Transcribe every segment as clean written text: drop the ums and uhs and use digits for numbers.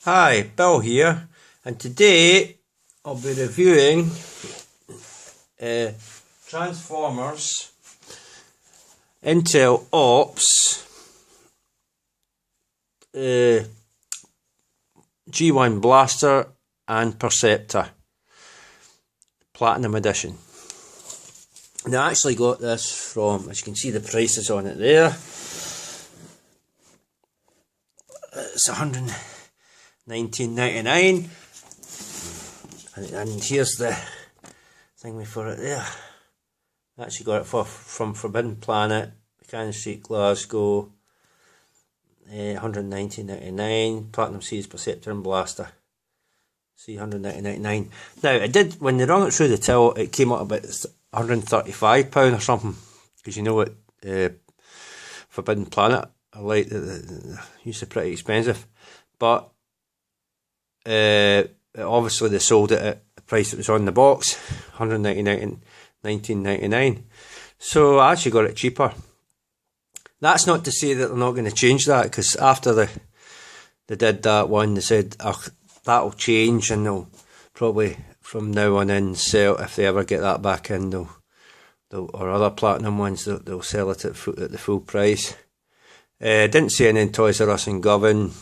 Hi, Bill here, and today I'll be reviewing Transformers Intel Ops G1 Blaster and Perceptor Platinum Edition. Now I actually got this from, as you can see the prices on it there, it's $119.99, and here's the thingy for it there. I actually got it from Forbidden Planet, Cannon Street, Glasgow. $119.99, Platinum Series Perceptor and Blaster. See, $119.99. Now, it did, when they run it through the till, it came up about £135 or something, because you know what, Forbidden Planet, I like, usually pretty expensive, but obviously they sold it at the price that was on the box, $119.99, so I actually got it cheaper. That's not to say that they're not going to change that, because after they did that one, they said, oh, that'll change, and they'll probably from now on in sell, if they ever get that back in, they'll or other platinum ones, they'll sell it at the full price. Didn't see any in Toys R Us and Govan.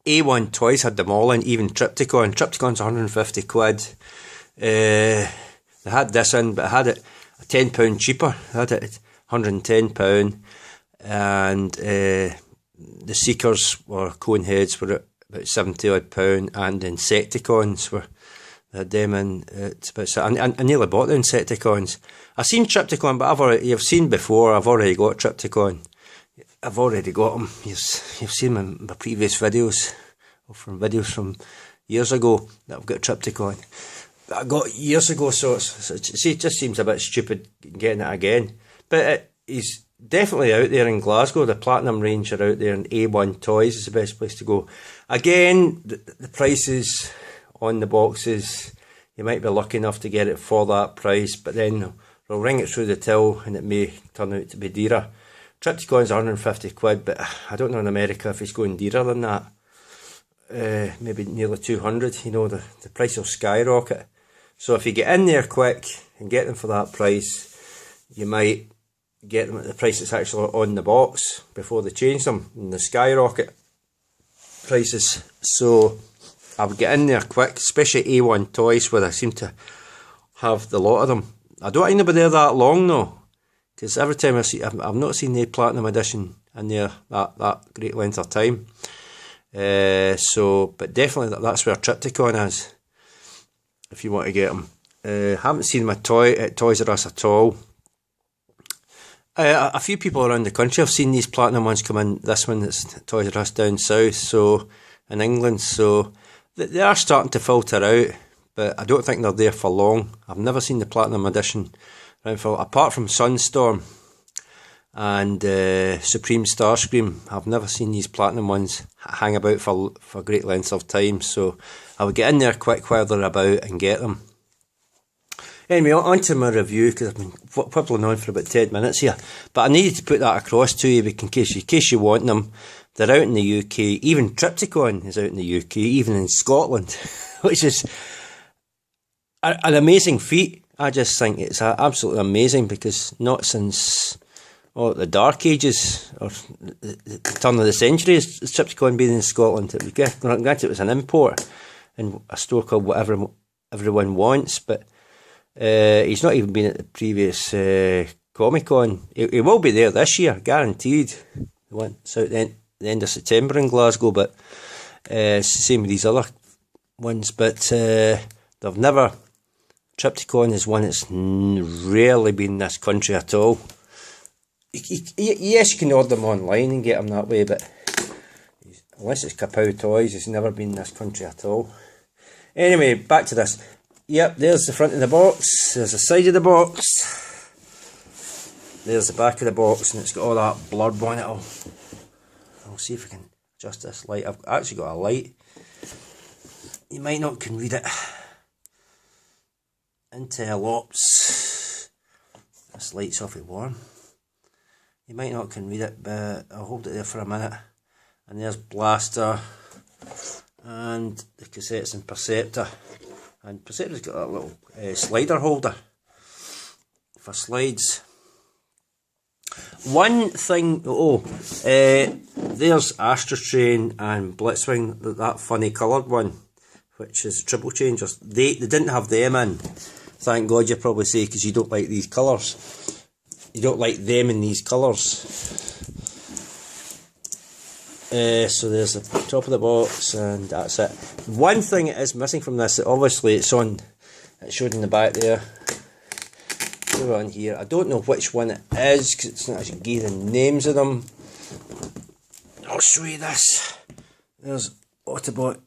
A1 Toys had them all in, even Triptychon. Triptychon's 150 quid. They had this in, but I had it £10 cheaper. I had it at £110, and the Seekers or Coneheads were at about £70 odd, and the Insecticons were, they had them in at about, I nearly bought the Insecticons. I've seen Triptychon, but you've seen before, I've already got Triptychon. I've already got them. You've seen them in my previous videos, or from videos from years ago that I've got Triptychon that I got years ago, so it just seems a bit stupid getting it again. But he's definitely out there in Glasgow. The Platinum range are out there, and A1 Toys is the best place to go. Again, the prices on the boxes, you might be lucky enough to get it for that price, but then they'll ring it through the till and it may turn out to be dearer. Triptychon's 150 quid, but I don't know in America if it's going dearer than that. Maybe nearly 200, you know, the price will skyrocket. So if you get in there quick and get them for that price, you might get them at the price that's actually on the box before they change them, and the skyrocket prices. So I would get in there quick, especially A1 Toys, where I seem to have the lot of them. I don't think they'll be there that long though, because every time I see, I've not seen the Platinum Edition in there that great length of time. But definitely that's where Triptychon is, if you want to get them. Haven't seen them at Toys R Us at all. A few people around the country have seen these Platinum ones come in. This one that's Toys R Us down south, so in England, so they are starting to filter out, but I don't think they're there for long. I've never seen the Platinum Edition around for, apart from Sunstorm and Supreme Starscream. I've never seen these Platinum ones hang about for great lengths of time, so I would get in there quick while they're about and get them. Anyway, on to my review, because I've been quibbling on for about 10 minutes here. But I needed to put that across to you, in case you want them. They're out in the UK. Even Triptychon is out in the UK, even in Scotland, which is an amazing feat. I just think it's absolutely amazing, because not since the Dark Ages, or the turn of the century, has Triptychon been in Scotland. Granted, it was an import in a store called What Everyone Wants, but he's not even been at the previous Comic Con. He will be there this year, guaranteed. The one out the end of September in Glasgow, but it's the same with these other ones. But they've never. Triptychon is one that's rarely been in this country at all. Yes, you can order them online and get them that way, but unless it's Kapow Toys, it's never been in this country at all. Anyway, back to this. Yep, there's the front of the box, there's the side of the box, there's the back of the box, and it's got all that blurb on it. I'll see if I can adjust this light. I've actually got a light. You might not can read it. Intel Ops. This light's awfully warm. You might not can read it, but I'll hold it there for a minute. And there's Blaster. and the cassettes in Perceptor. And Perceptor's got that little slider holder for slides. One thing, there's Astrotrain and Blitzwing, that funny coloured one, which is triple changers. They didn't have them in. Thank God, you probably say, because you don't like these colours. You don't like them in these colours. So there's the top of the box, and that's it. One thing it is missing from this, obviously it's showed in the back there. Go on here. I don't know which one it is because it's not actually giving names of them. I'll show you this. There's Autobot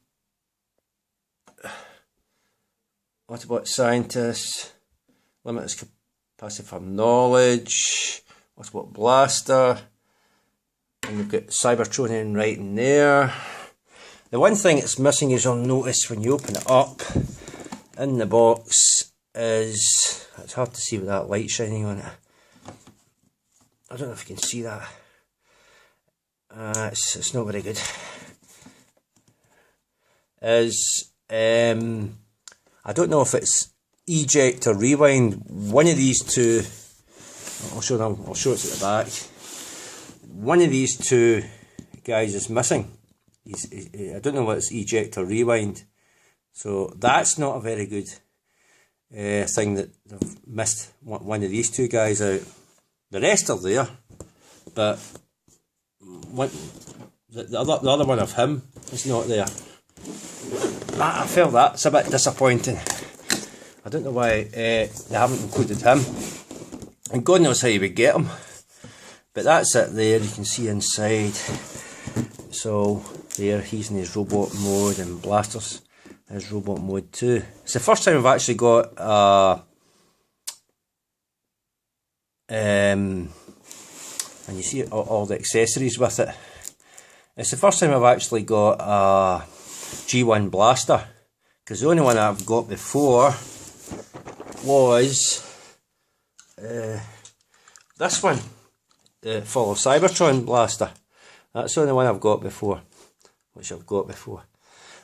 Scientist, Limitless Capacity for Knowledge, Autobot Blaster, and you've got Cybertronian right in there. The one thing it's missing is, you'll notice when you open it up in the box, is, it's hard to see with that light shining on it. I don't know if you can see that. It's not very good. I don't know if it's eject or rewind. One of these two, I'll show it at the back. One of these two guys is missing. I don't know what it's eject or rewind. So that's not a very good thing that they've missed one of these two guys out. The rest are there, but the other one of him is not there. I feel that's a bit disappointing. I don't know why they haven't included him, and God knows how you would get him. But that's it there, you can see inside. So there, he's in his robot mode, and Blaster's in his robot mode too. It's the first time I've actually got and you see all the accessories with it. It's the first time I've actually got a G1 Blaster, because the only one I've got before was this one, the Fall of Cybertron Blaster. That's the only one I've got before,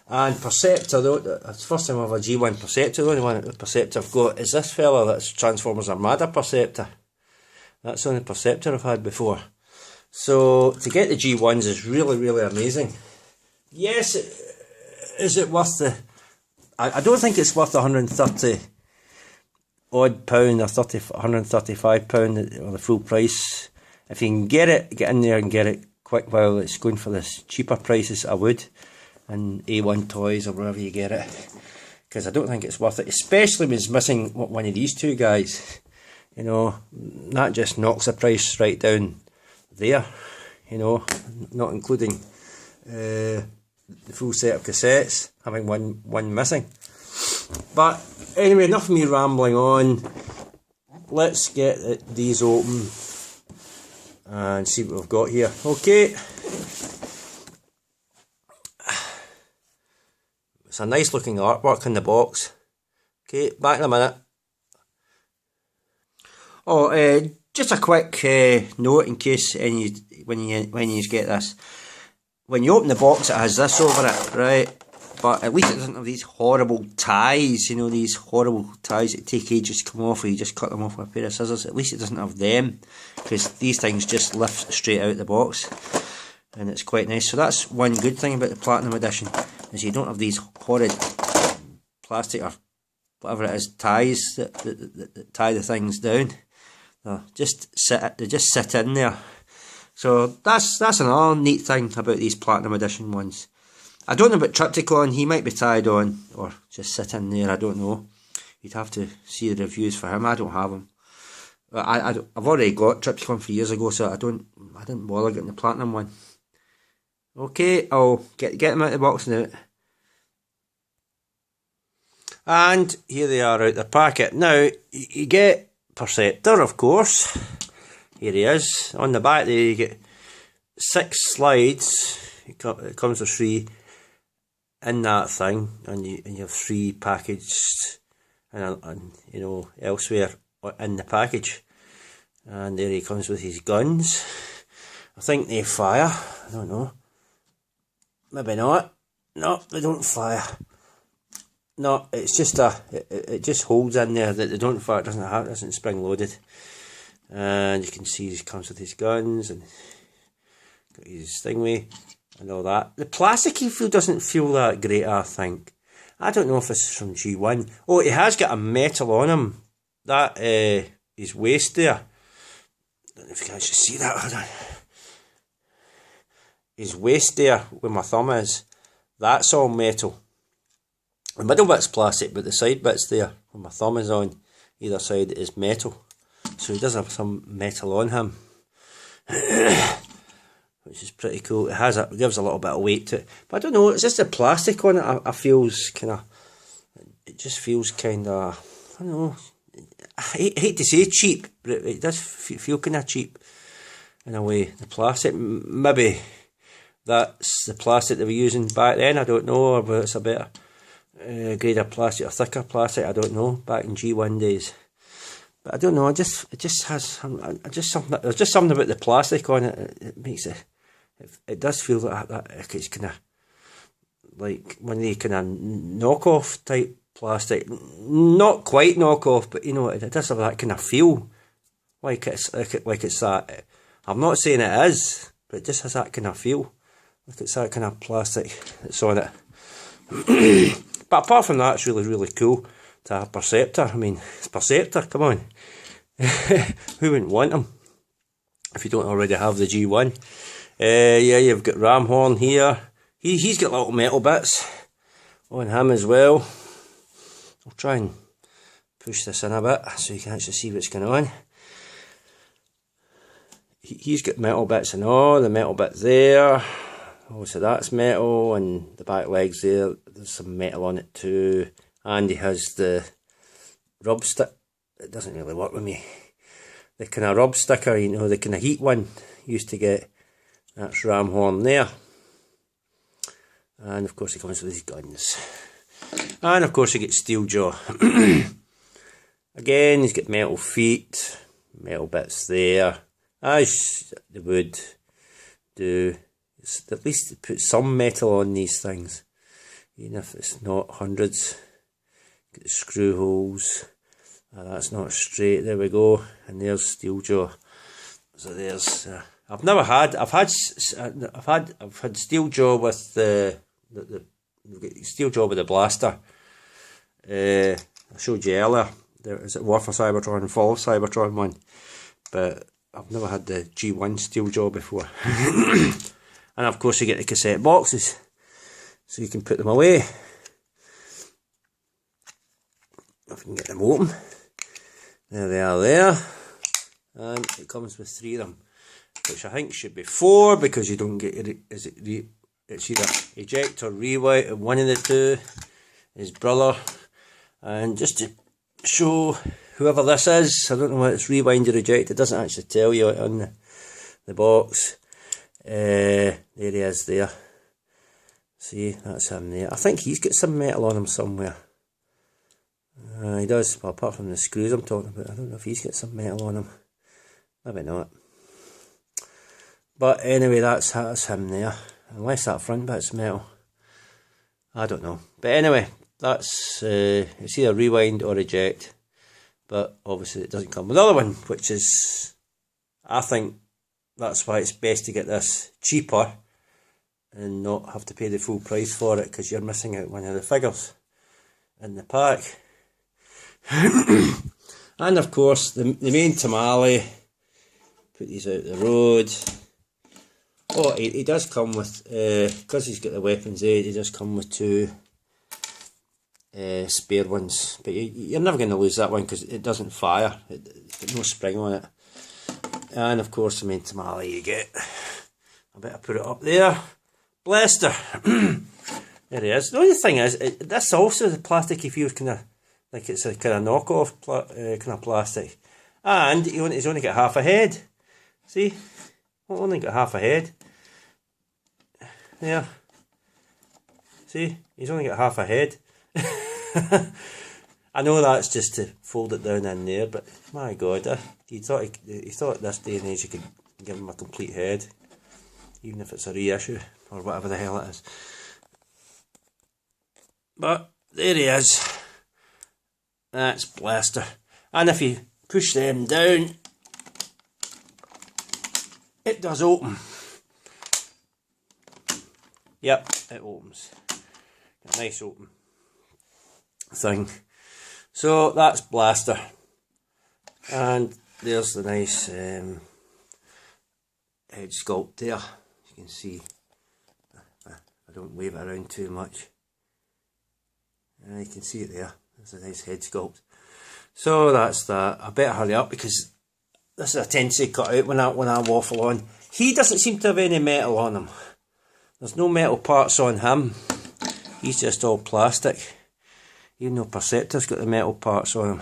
And Perceptor, though, it's the first time I have a G1 Perceptor. The only one Perceptor I've got is this fella, that's Transformers Armada Perceptor. That's the only Perceptor I've had before. So to get the G1s is really, really amazing. Yes, is it worth the... I don't think it's worth £130 odd pound, or £135 or the full price. If you can get in there and get it quick while it's going for this cheaper prices, I would. And A1 Toys or wherever you get it, because I don't think it's worth it, especially when it's missing one of these two guys. You know, that just knocks the price right down there, you know, not including the full set of cassettes, having one missing. But anyway, enough of me rambling on. Let's get these open and see what we've got here. Okay, it's a nice looking artwork in the box. Okay, back in a minute. Just a quick note in case when you get this. When you open the box, it has this over it, right? But at least it doesn't have these horrible ties, you know, these horrible ties that take ages to come off, or you just cut them off with a pair of scissors. At least it doesn't have them, because these things just lift straight out of the box, and it's quite nice. So that's one good thing about the Platinum Edition, is you don't have these horrid plastic or whatever it is ties that tie the things down. They just sit in there. So that's another neat thing about these Platinum Edition ones. I don't know about Triptychon, he might be tied on or just sit in there, I don't know. You'd have to see the reviews for him. I don't have him. I've already got Triptychon for years ago, so I didn't bother getting the Platinum one. Okay, I'll get them out of the box now. And here they are out the packet. Now, you get Perceptor, of course. Here he is. On the back there you get 6 slides. It comes with 3 in that thing, and you have 3 packaged and you know, elsewhere in the package. And there he comes with his guns. I think they fire, I don't know, maybe not. No, they don't fire. No, it's just it just holds in there that they don't fire. It doesn't spring loaded. And you can see he comes with his guns and got his stingray and all that. The plasticky feel doesn't feel that great, I think. I don't know if this is from G1. Oh, he has got a metal on him. That his waist there. I don't know if you can actually see that. Hold on. His waist there, where my thumb is, that's all metal. The middle bit's plastic, but the side bits there, where my thumb is on, either side is metal. So he does have some metal on him, which is pretty cool. It gives a little bit of weight to it. But I don't know, it's just the plastic on it. I feels kind of, it just feels kind of, I don't know, I hate to say cheap, but it does feel kind of cheap in a way. The plastic, maybe that's the plastic they were using back then, I don't know, or whether it's a better grade of plastic or thicker plastic, I don't know, back in G1 days. But I don't know, it just has, there's just something about the plastic on it, it makes it does feel like that, it's kind of like one of the kind of knockoff type plastic, not quite knockoff, but you know, it does have that kind of feel, like it's that. I'm not saying it is, but it just has that kind of feel, like it's that kind of plastic that's on it. But apart from that, it's really, really cool to have Perceptor. I mean, it's Perceptor, come on. Who wouldn't want him if you don't already have the G1? Yeah, you've got Ramhorn here. He's got little metal bits on him as well. I'll try and push this in a bit so you can actually see what's going on. He's got metal bits and all, the metal bit there. Oh, so that's metal, and the back legs there, there's some metal on it too. And he has the rub stick. It doesn't really work with me. The kind of rub sticker, you know, the kind of heat one used to get. That's Ramhorn there. And of course he comes with his guns. And of course he gets Steeljaw. Again, he's got metal feet, metal bits there, as they would do. It's at least put some metal on these things, even if it's not hundreds. Get the screw holes. That's not straight. There we go. And there's Steeljaw. So there's. I've had Steeljaw with the Steeljaw with the blaster. I showed you earlier. There is it War for Cybertron and Fall of Cybertron one, but I've never had the G1 Steeljaw before. And of course you get the cassette boxes, so you can put them away. If you can get them open. There they are there. And it comes with 3 of them, which I think should be 4, because you don't get it's either eject or rewind, one of the two is brother. And just to show whoever this is, I don't know whether it's rewind or eject, it doesn't actually tell you on the box. There he is there. See, that's him there. I think he's got some metal on him somewhere. He does, well, apart from the screws I'm talking about. I don't know if he's got some metal on him. Maybe not. But anyway, that's him there. Unless that front bit's metal. I don't know. But anyway, that's it's either rewind or eject. But obviously it doesn't come with the other one, which is, I think that's why it's best to get this cheaper and not have to pay the full price for it, because you're missing out one of the figures in the pack. And of course the main tamale. Put these out the road. Oh, he does come with, because he's got the weapons aid, he does come with 2 spare ones. But you're never going to lose that one because it doesn't fire. It's got no spring on it. And of course the main tamale you get. I better put it up there. Blaster. There he is. The only thing is, this also, the plasticky feels kind of like it's a kind of knockoff kind of plastic. And he's only got half a head. See? Only got half a head. There. See? He's only got half a head. I know that's just to fold it down in there, but my God, he thought this day and age you could give him a complete head, even if it's a reissue or whatever the hell it is. But there he is. That's Blaster. And if you push them down, it does open. Yep, it opens. A nice open thing. So that's Blaster. And there's the nice head sculpt there. You can see. I don't wave it around too much. You can see it there. There's a nice head sculpt. So that's that. I better hurry up because this is a tendency cut out when I waffle on. He doesn't seem to have any metal on him. There's no metal parts on him. He's just all plastic. Even though Perceptor's got the metal parts on him.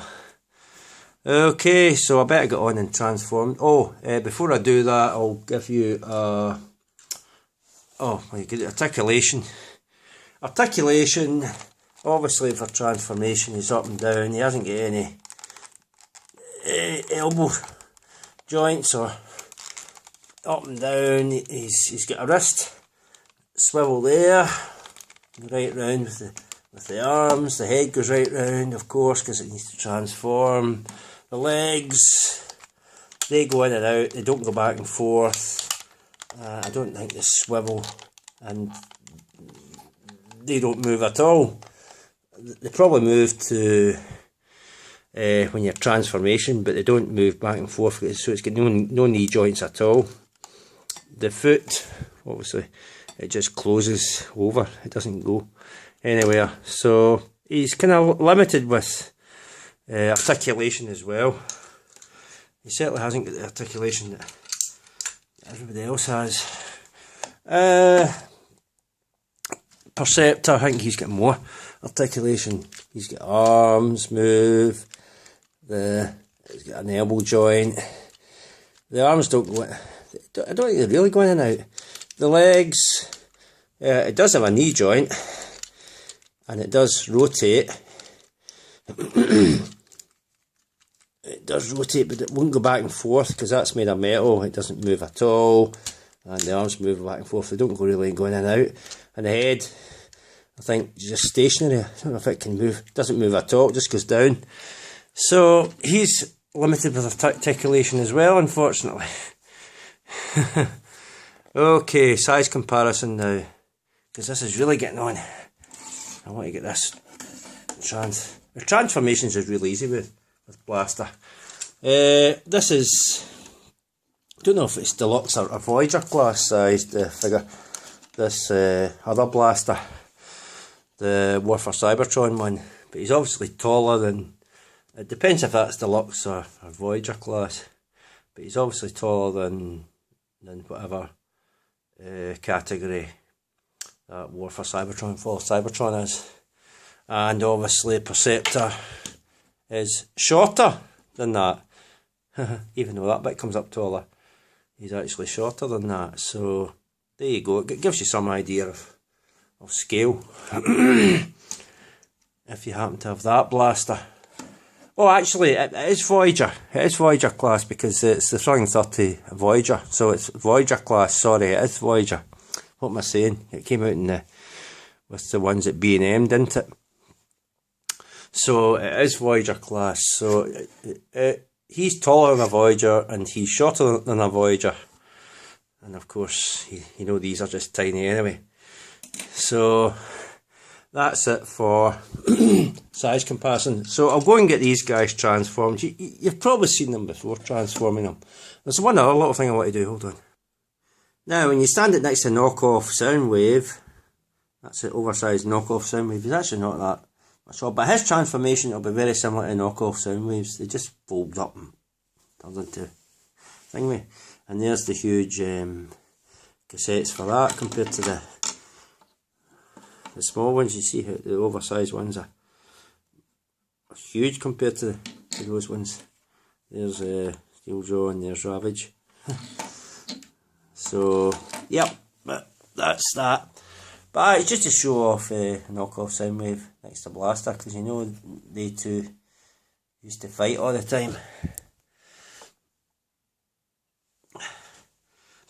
Okay, so I better get on and transform. Oh, before I do that, I'll give you articulation. Articulation, obviously for transformation, he's up and down. He hasn't got any elbow joints or up and down. He's got a wrist swivel there, right round with the arms. The head goes right round, of course, because it needs to transform. The legs, they go in and out, they don't go back and forth. I don't think they swivel, and they don't move at all. They probably move to when you're transformation, but they don't move back and forth, so it's got no knee joints at all. The foot, obviously, it just closes over, it doesn't go anywhere. So he's kind of limited with articulation as well. He certainly hasn't got the articulation that everybody else has. Perceptor, I think he's got more articulation. He's got arms move. He's got an elbow joint. The arms don't go in. I don't think they're really going in and out. The legs, it does have a knee joint, and it does rotate. It does rotate, but it won't go back and forth because that's made of metal. It doesn't move at all, and the arms move back and forth. They don't go really going in and out. And the head, I think, is just stationary. I don't know if it can move. It doesn't move at all. It just goes down. So he's limited with articulation as well, unfortunately. Okay, size comparison now, because this is really getting on. I want to get this the transformations is really easy with Blaster. This is, I don't know if it's deluxe or Voyager class sized figure. This other Blaster, the War for Cybertron one, but he's obviously taller than. It depends if that's deluxe or Voyager class, but he's obviously taller than whatever category that War for Cybertron, Fall of Cybertron is. And obviously Perceptor is shorter than that. Even though that bit comes up taller, he's actually shorter than that. So there you go, it gives you some idea of scale. If you happen to have that Blaster. Oh, actually, it is Voyager. It is Voyager class because it's the Thrilling 30 Voyager. So it's Voyager class. Sorry, it is Voyager. What am I saying? It came out with the ones at B&M, didn't it? So it is Voyager class. So he's taller than a Voyager and he's shorter than a Voyager. And of course, you know these are just tiny anyway. So that's it for size comparison. So I'll go and get these guys transformed. You've probably seen them before, transforming them. There's one other little thing I want to do, hold on. Now, when you stand it next to knockoff Soundwave, that's an oversized knockoff Soundwave, it's actually not that much odd, but his transformation will be very similar to knockoff Soundwaves. They just fold up and turn into thingy. And there's the huge cassettes for that compared to the small ones. You see how the oversized ones are huge compared to those ones. There's Steel Jaw and there's Ravage. So, yep, but that's that. But it's just to show off knockoff Soundwave next to Blaster, because you know they two used to fight all the time.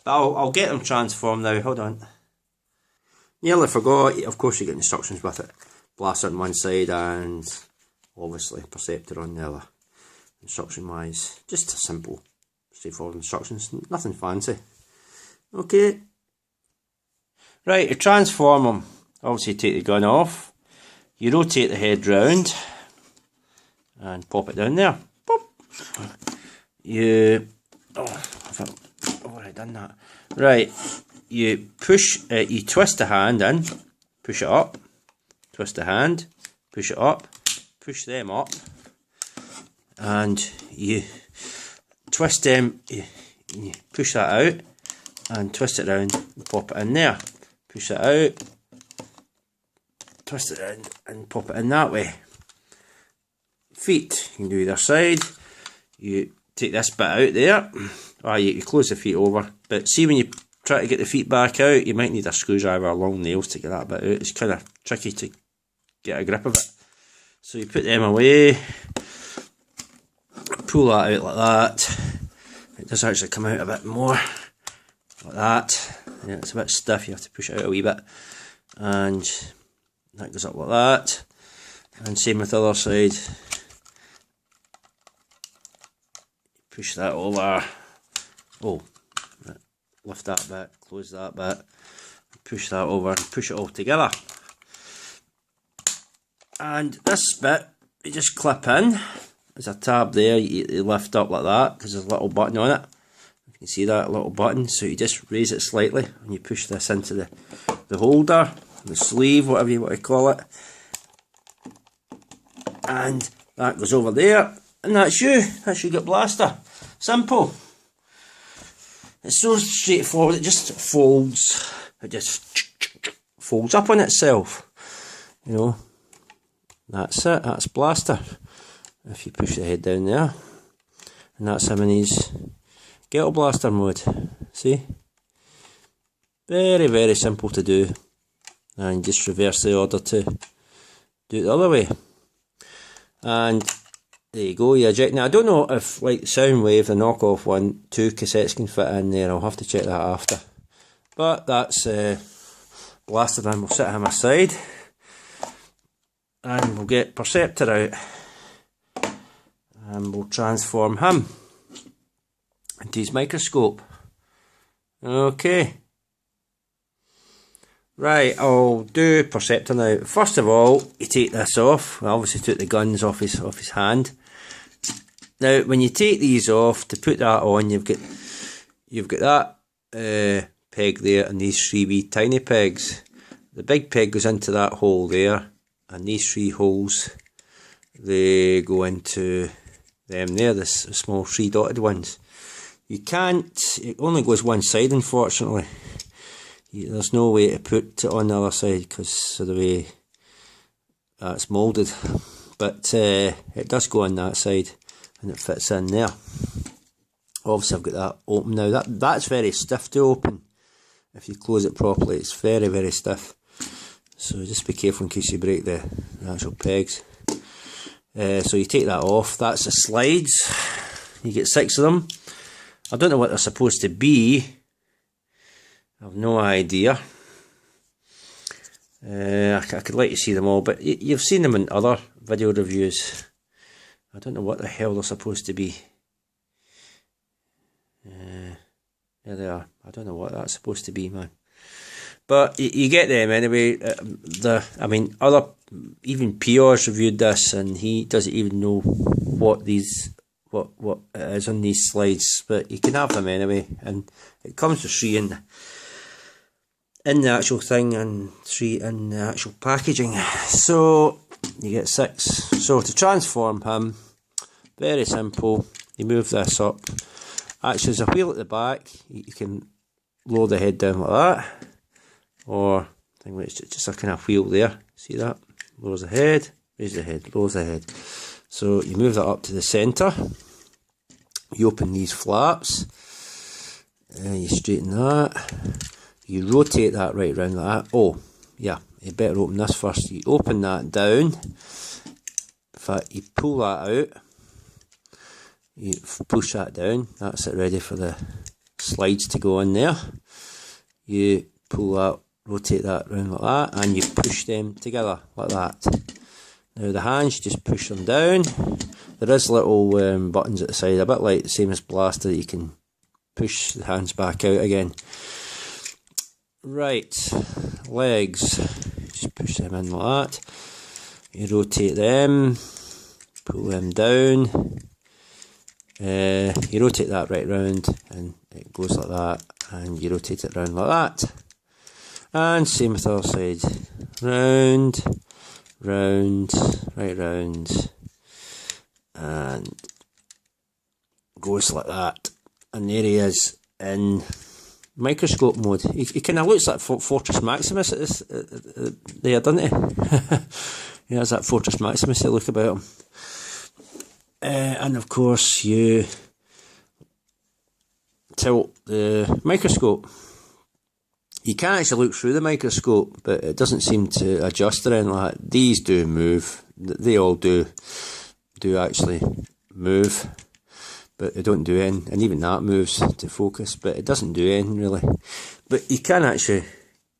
But I'll get them transformed now, hold on. Nearly forgot, of course you get instructions with it. blaster on one side and obviously Perceptor on the other. Instruction wise, just a simple, straightforward instructions, nothing fancy. Okay. Right, to transform them, obviously take the gun off, you rotate the head round and pop it down there. Pop. You, I've already done that. Right, you push, you twist the hand in, push it up, twist the hand, push it up, push them up, and you twist them, you push that out and twist it round and pop it in there. Push it out, twist it around and pop it in that way. Feet, you can do either side. You take this bit out there, or you close the feet over, but see when you try to get the feet back out, you might need a screwdriver or long nails to get that bit out. It's kind of tricky to get a grip of it. So you put them away, pull that out like that. It does actually come out a bit more, like that. Yeah, it's a bit stiff, you have to push it out a wee bit. And that goes up like that. And same with the other side. Push that over. Oh, lift that bit, close that bit, push that over and push it all together. And this bit, you just clip in. There's a tab there, you lift up like that because there's a little button on it. You can see that little button, so you just raise it slightly and you push this into the holder, the sleeve, whatever you want to call it. And that goes over there, and that's you. That's your blaster. Simple. It's so straightforward, it just folds. It just folds up on itself. You know, that's it, that's blaster. If you push the head down there, and that's him in his ghetto blaster mode. See? Very, very simple to do. And just reverse the order to do it the other way. And there you go, you eject. Now I don't know if, like Soundwave, the knockoff one, 2 cassettes can fit in there. I'll have to check that after. But that's blaster, and we'll set him aside. And we'll get Perceptor out. And we'll transform him into his microscope. Okay. Right, I'll do Perceptor now. First of all, you take this off. I obviously took the guns off his hand. Now, when you take these off, to put that on, you've got that peg there and these 3 wee tiny pegs. The big peg goes into that hole there, and these 3 holes, they go into them there, the small 3 dotted ones. You can't, it only goes one side unfortunately. There's no way to put it on the other side because of the way that's moulded. But it does go on that side and it fits in there. Obviously I've got that open now. That's very stiff to open. If you close it properly, it's very, very stiff. So just be careful in case you break the actual pegs. So you take that off. That's the slides. You get 6 of them. I don't know what they're supposed to be. I've no idea. I could let you see them all, but you've seen them in other video reviews. I don't know what the hell they're supposed to be. There they are. I don't know what that's supposed to be, man. But you get them anyway. Even Pior's reviewed this, and he doesn't even know what it is on these slides. But you can have them anyway, and it comes with 3 in the actual thing and 3 in the actual packaging. So you get 6. So to transform him, very simple. You move this up. Actually, there's a wheel at the back. You can lower the head down like that, or I think it's just a kind of wheel there. See that? Lowers the head, raise the head, lowers the head. So you move that up to the centre. You open these flaps. You straighten that. You rotate that right round like that. Oh, yeah, you better open this first. You open that down. In fact, you pull that out. You push that down. That's it, ready for the slides to go in there. You pull that rotate that round like that, and you push them together like that. Now the hands, you just push them down. There is little buttons at the side, a bit like the same as Blaster, that you can push the hands back out again. Right, legs, just push them in like that. You rotate them, pull them down. You rotate that right round, and it goes like that, and you rotate it round like that. And same with the other side. Round, round, right round, and goes like that. And there he is in microscope mode. He kind of looks like Fortress Maximus at this, there, doesn't he? He has that Fortress Maximus look about him. And of course you tilt the microscope. You can actually look through the microscope, but it doesn't seem to adjust or anything like that. These do move. They all do actually move, but they don't do anything. And even that moves to focus, but it doesn't do anything really. But you can actually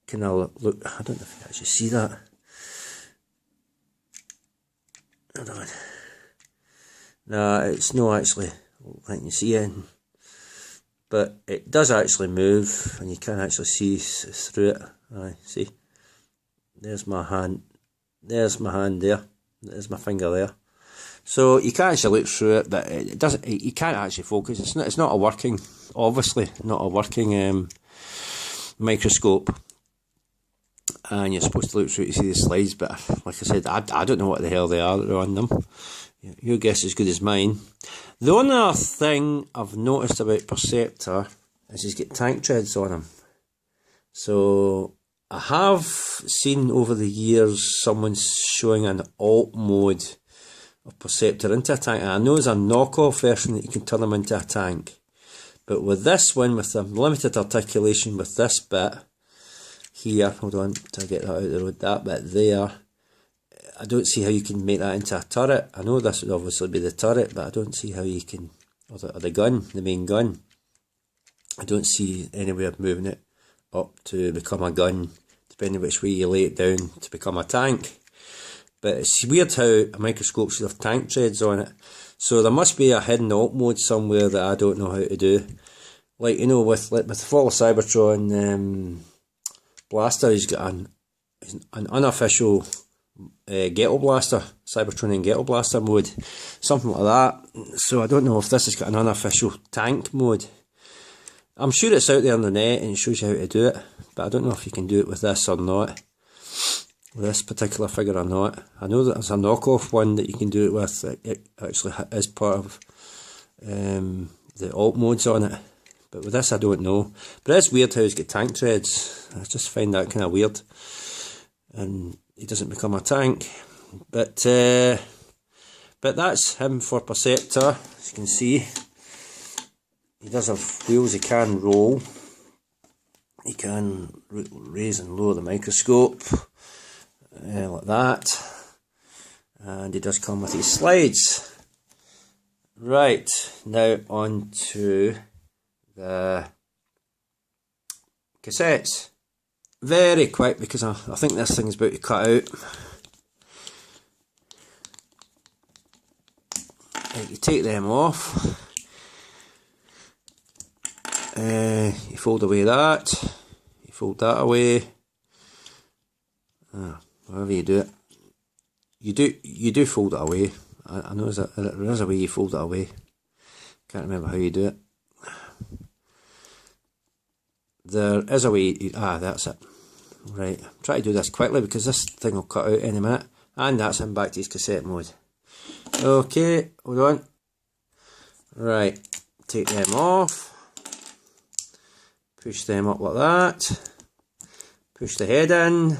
kind of look. I don't know if you actually see that. Hold on. No, it's not actually letting you see it, but it does actually move, and you can actually see through it. Aye, see, there's my hand. There's my hand there. There's my finger there. So you can actually look through it, but it doesn't. You can't actually focus. It's not a working, obviously not a working microscope. And you're supposed to look through to see the slides, but like I said, I don't know what the hell they are that are on them. Your guess is as good as mine. The only other thing I've noticed about Perceptor is he's got tank treads on him. So I have seen over the years someone showing an alt mode of Perceptor into a tank. And I know there's a knockoff version that you can turn him into a tank. But with this one, with the limited articulation with this bit here, hold on till I get that out of the road, that bit there, I don't see how you can make that into a turret. I know this would obviously be the turret, but I don't see how you can, or the gun, the main gun. I don't see any way of moving it up to become a gun, depending which way you lay it down to become a tank. But it's weird how a microscope should have tank treads on it. So there must be a hidden alt mode somewhere that I don't know how to do. Like, you know, with the Fall of Cybertron Blaster, he's got an unofficial Ghetto Blaster, Cybertronian Ghetto Blaster mode, something like that. So I don't know if this has got an unofficial tank mode. I'm sure it's out there on the net and it shows you how to do it, but I don't know if you can do it with this or not, with this particular figure or not. I know that there's a knockoff one that you can do it with. It actually is part of the alt modes on it, but with this I don't know. But it's weird how he's got tank treads. I just find that kind of weird, and he doesn't become a tank. But that's him for Perceptor. As you can see, he does have wheels. He can roll. He can raise and lower the microscope like that, and he does come with his slides. Right, now on to the cassettes. Very quick, because I think this thing's about to cut out. Right, you take them off. You fold away that. You fold that away. However you do it. You do fold it away. I know there is a way you fold it away. Can't remember how you do it. There is a way. That's it. Right, try to do this quickly because this thing will cut out any minute. And that's him back to his cassette mode. Okay, hold on. Right, take them off. Push them up like that. Push the head in.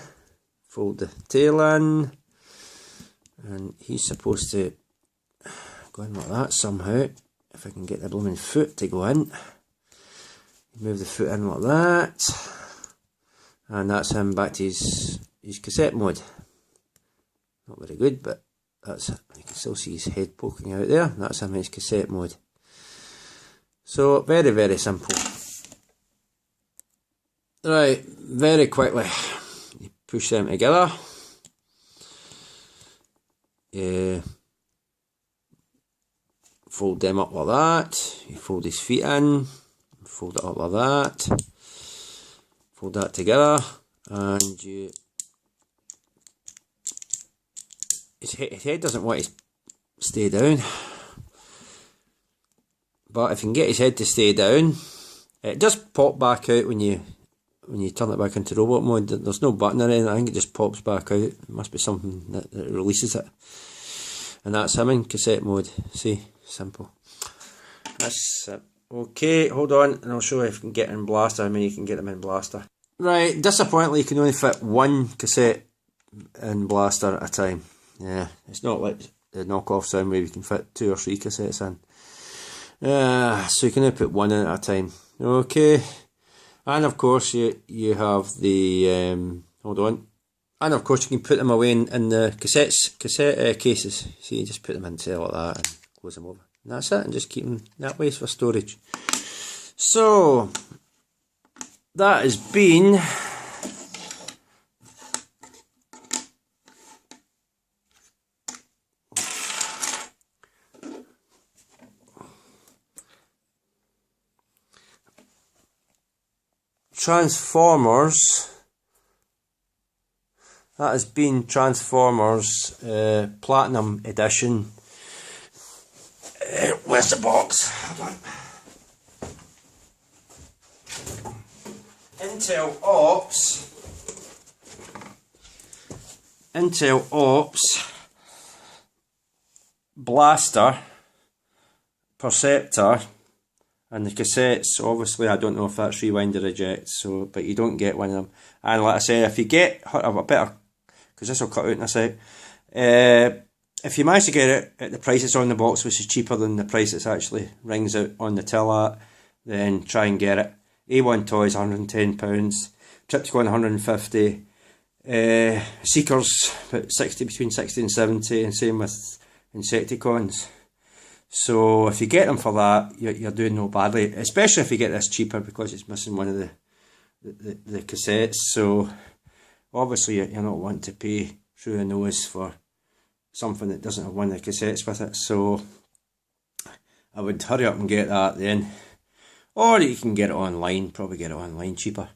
Fold the tail in. And he's supposed to go in like that somehow. If I can get the blooming foot to go in. Move the foot in like that. And that's him back to his cassette mode. Not very good, but that's it. You can still see his head poking out there. That's him in his cassette mode. So, very, very simple. Right, very quickly, you push them together. Fold them up like that. You fold his feet in, fold it up like that. Fold that together, and you. His head doesn't want to stay down, but if you can get his head to stay down, it does pop back out when you turn it back into robot mode. There's no button or anything. I think it just pops back out. It must be something that releases it, and that's him in cassette mode. See, simple. That's it. Okay, hold on, and I'll show you if you can get in Blaster. How many you can get them in Blaster? Right, disappointingly, you can only fit one cassette in Blaster at a time. Yeah, it's not like the knockoff sound where you can fit 2 or 3 cassettes in. So you can only put one in at a time. Okay, and of course you have the hold on, and of course you can put them away in the cassette cases. So you just put them into like that and close them over. And that's it, and just keep them that way for storage. So that has been Transformers. That has been Transformers Platinum Edition. Where's the box? Hold on. Intel Ops Blaster, Perceptor, and the cassettes. Obviously, I don't know if that's rewind or eject, so but you don't get one of them. And like I say, if you get a better, because this will cut out in a sec. If you manage to get it at the price it's on the box, which is cheaper than the price it's actually rings out on the till at, then try and get it. A1 Toys £110, Tripticon £150, Seekers about 60, between 60 and 70, and same with Insecticons. So if you get them for that, you're doing no badly, especially if you get this cheaper because it's missing one of the cassettes. So obviously you're not wanting to pay through the nose for something that doesn't have one of the cassettes with it. So I would hurry up and get that then. Or you can get it online, probably get it online cheaper.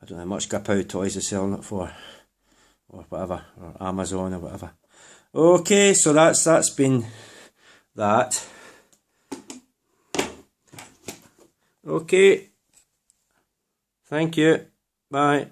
I don't know how much Gapow Toys is selling it for, or whatever, or Amazon or whatever. Okay, so that's been that. Okay, thank you, bye.